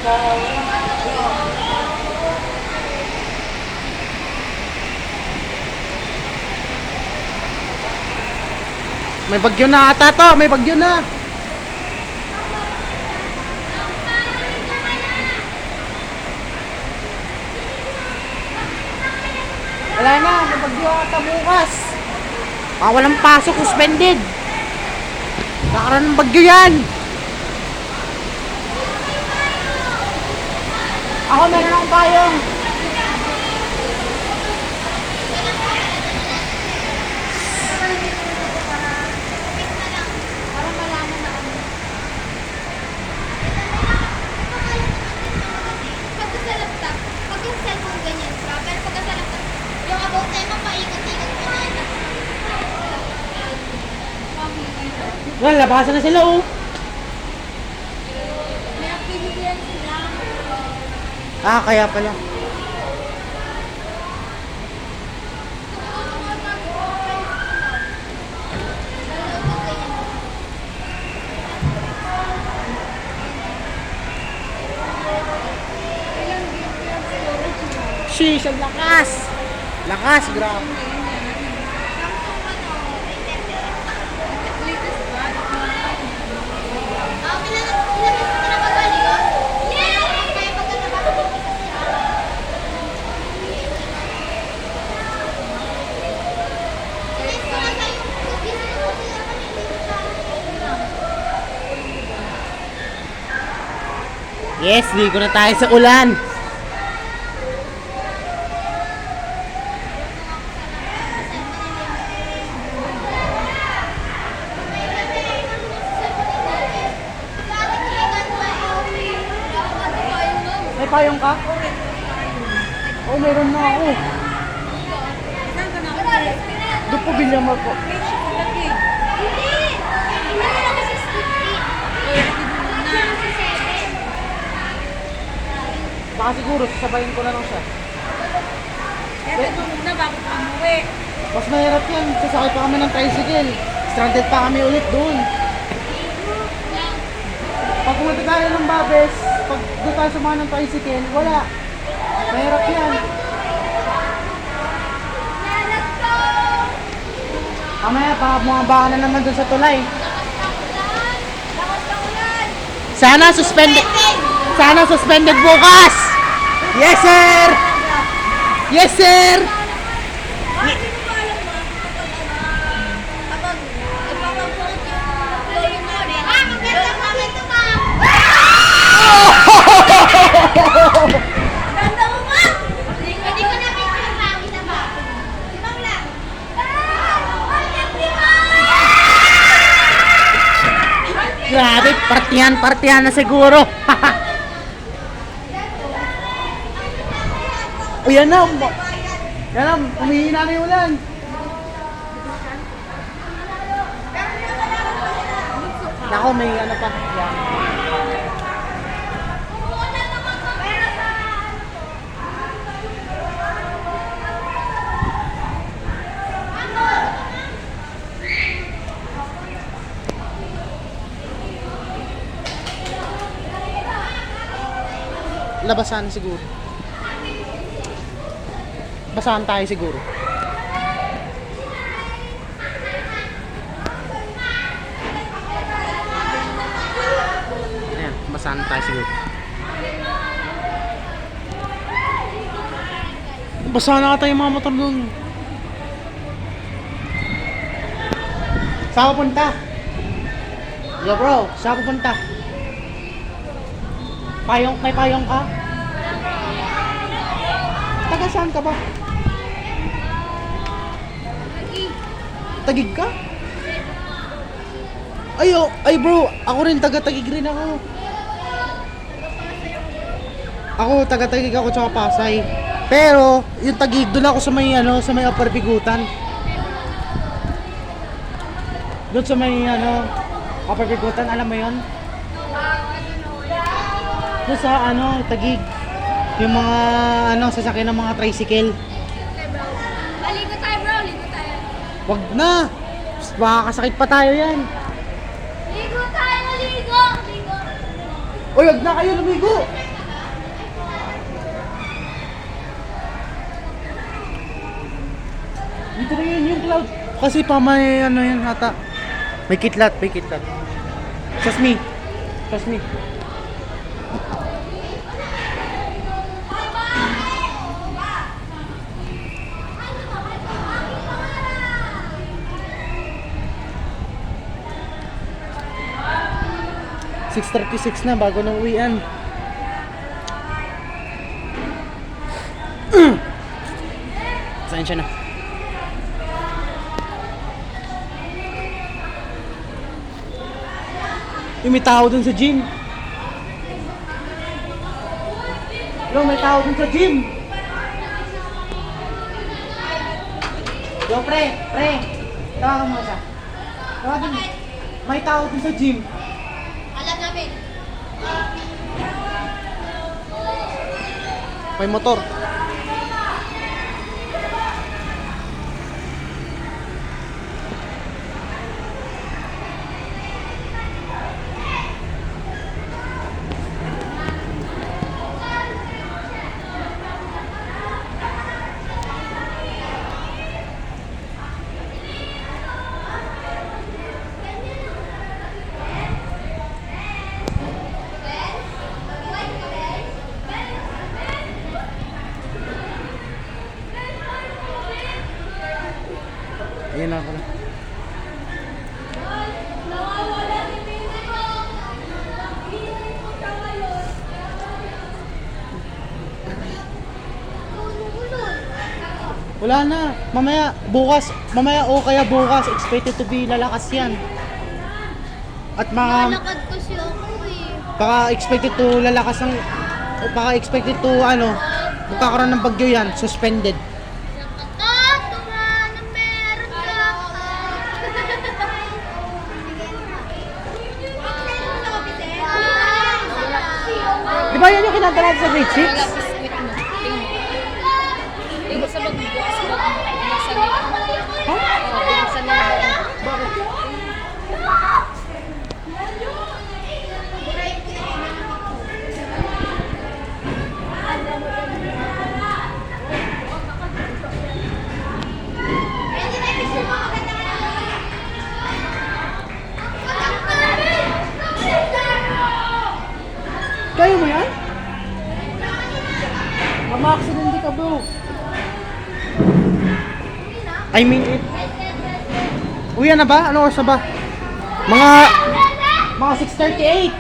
May bagyo na ata to, may bagyo na. Wala na, may bagyo ata bukas. Walang pasok, suspended. Nakaroon ng bagyo yan. Ako meron akong payong. Well, labasan na sila oh. May activity yan sila. Kaya pala. Sheesh, ang lakas! Lakas, grabe. Yes, ligo na tayo sa ulan. May payong ka? Oo, meron na ako. Saan ka na ako? Doon po bilyan mo po. Baka siguro, sasabayin ko na lang siya. Kaya ito muna bago ka umuwi. Mas mahirap yan. Sasakay pa kami ng tricycle. Stranded pa kami ulit doon. Pag pumunta tayo ng Babes, pag doon tayo sumahan ng tricycle, wala. Mahirap yan. Mamaya, baka na naman doon sa tulay. Sana suspended bukas! Yes, sir! Yes, sir! Grabe, partihan na siguro. O yan na, umihina na yung ulan. Nako, may ano pa. Yan. Labasan siguro. Basahan tayo siguro. Ayan, basahan tayo siguro. Basahan na ata yung mga motor doon. Saan pupunta? Yo bro, saan pupunta? May payong ka? Taga saan ka ba? Tagig ka? Ay bro, ako rin taga-Tagig rin ako. Ako taga-Tagig ako tsaka Pasay. Pero yung Tagig doon ako sa may Upper Bigutan. Doon sa may Upper Bigutan, alam mo 'yon? Doon sa Tagig. Yung mga sasakyan ng mga tricycle. Ligo tayo bro, ligo tayo. Wag na. Makakasakit pa tayo yan. Ligo tayo, ligo. Uy, wag na kayo lumigo. Cloud. Kasi pa may ano yan hata. May kitlat, may kitlat. Trust me. Trust me. (6:36) na bago nang uwian. Saan siya na? May tao dun sa gym. Yo, may tao dun sa gym. Yo, pre. Tawagan mo siya. Tawagan mo. May tao dun sa gym. Alam namin. May motor. Ayan na ako na. Wala na. Mamaya o kaya bukas, expected to be lalakas yan. At Lakad ko siya ako eh. baka expected to lalakas ng, o baka expected to magkakaroon ng bagyo yan, suspended. Nakakatuwa na meron ka. Di ba yan yung kinanta natin sa grade 6? Wait mo. Tingin sa magbubukas ko. Binuksan niya. Ha? Binuksan niya. Bakit? Kaya mo yan? Mama-accident ka bro. I mean it. Uwi na ba? Ano oras na ba? Mga 6:38.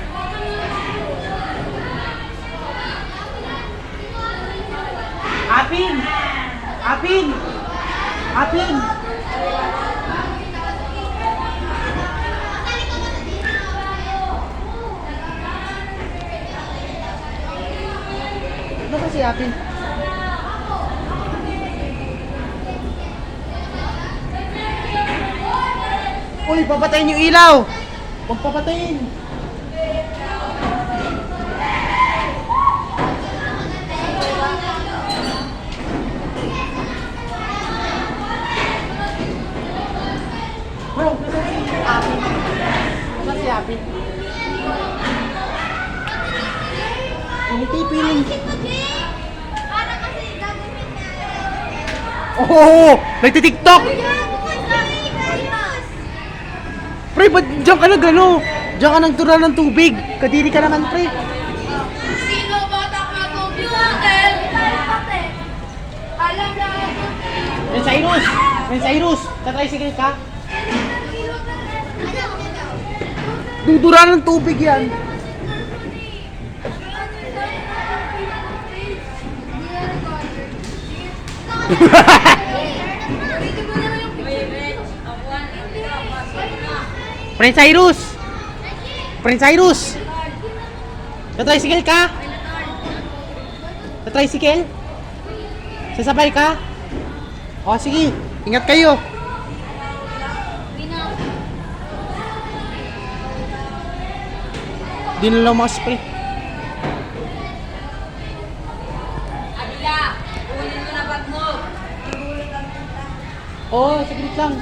Apin! Apin! Apin! Ano kasi Apin? Uy, papatayin yung ilaw! Huwag papatayin! Bro, nasaan si Apin? Nasaan si Apin? Hindi piling. Para kasi gagawin niya. Oh! Nagtitiktok! Pre, ba't diyan ka na gano? Diyan ka nang tura ng tubig. Kadiri ka naman, pre. Sino ba computer? Alam na ako. Cyrus! Cyrus! Tatricycle ka? Dudura ng tubig yan. Prince Cyrus! Prince Cyrus! Tatricycle ka? Tatricycle? Sasabay ka? O sige, ingat kayo. Di na lang mga spray. Abila, kunin mo na bag mo. Oo, saglit lang.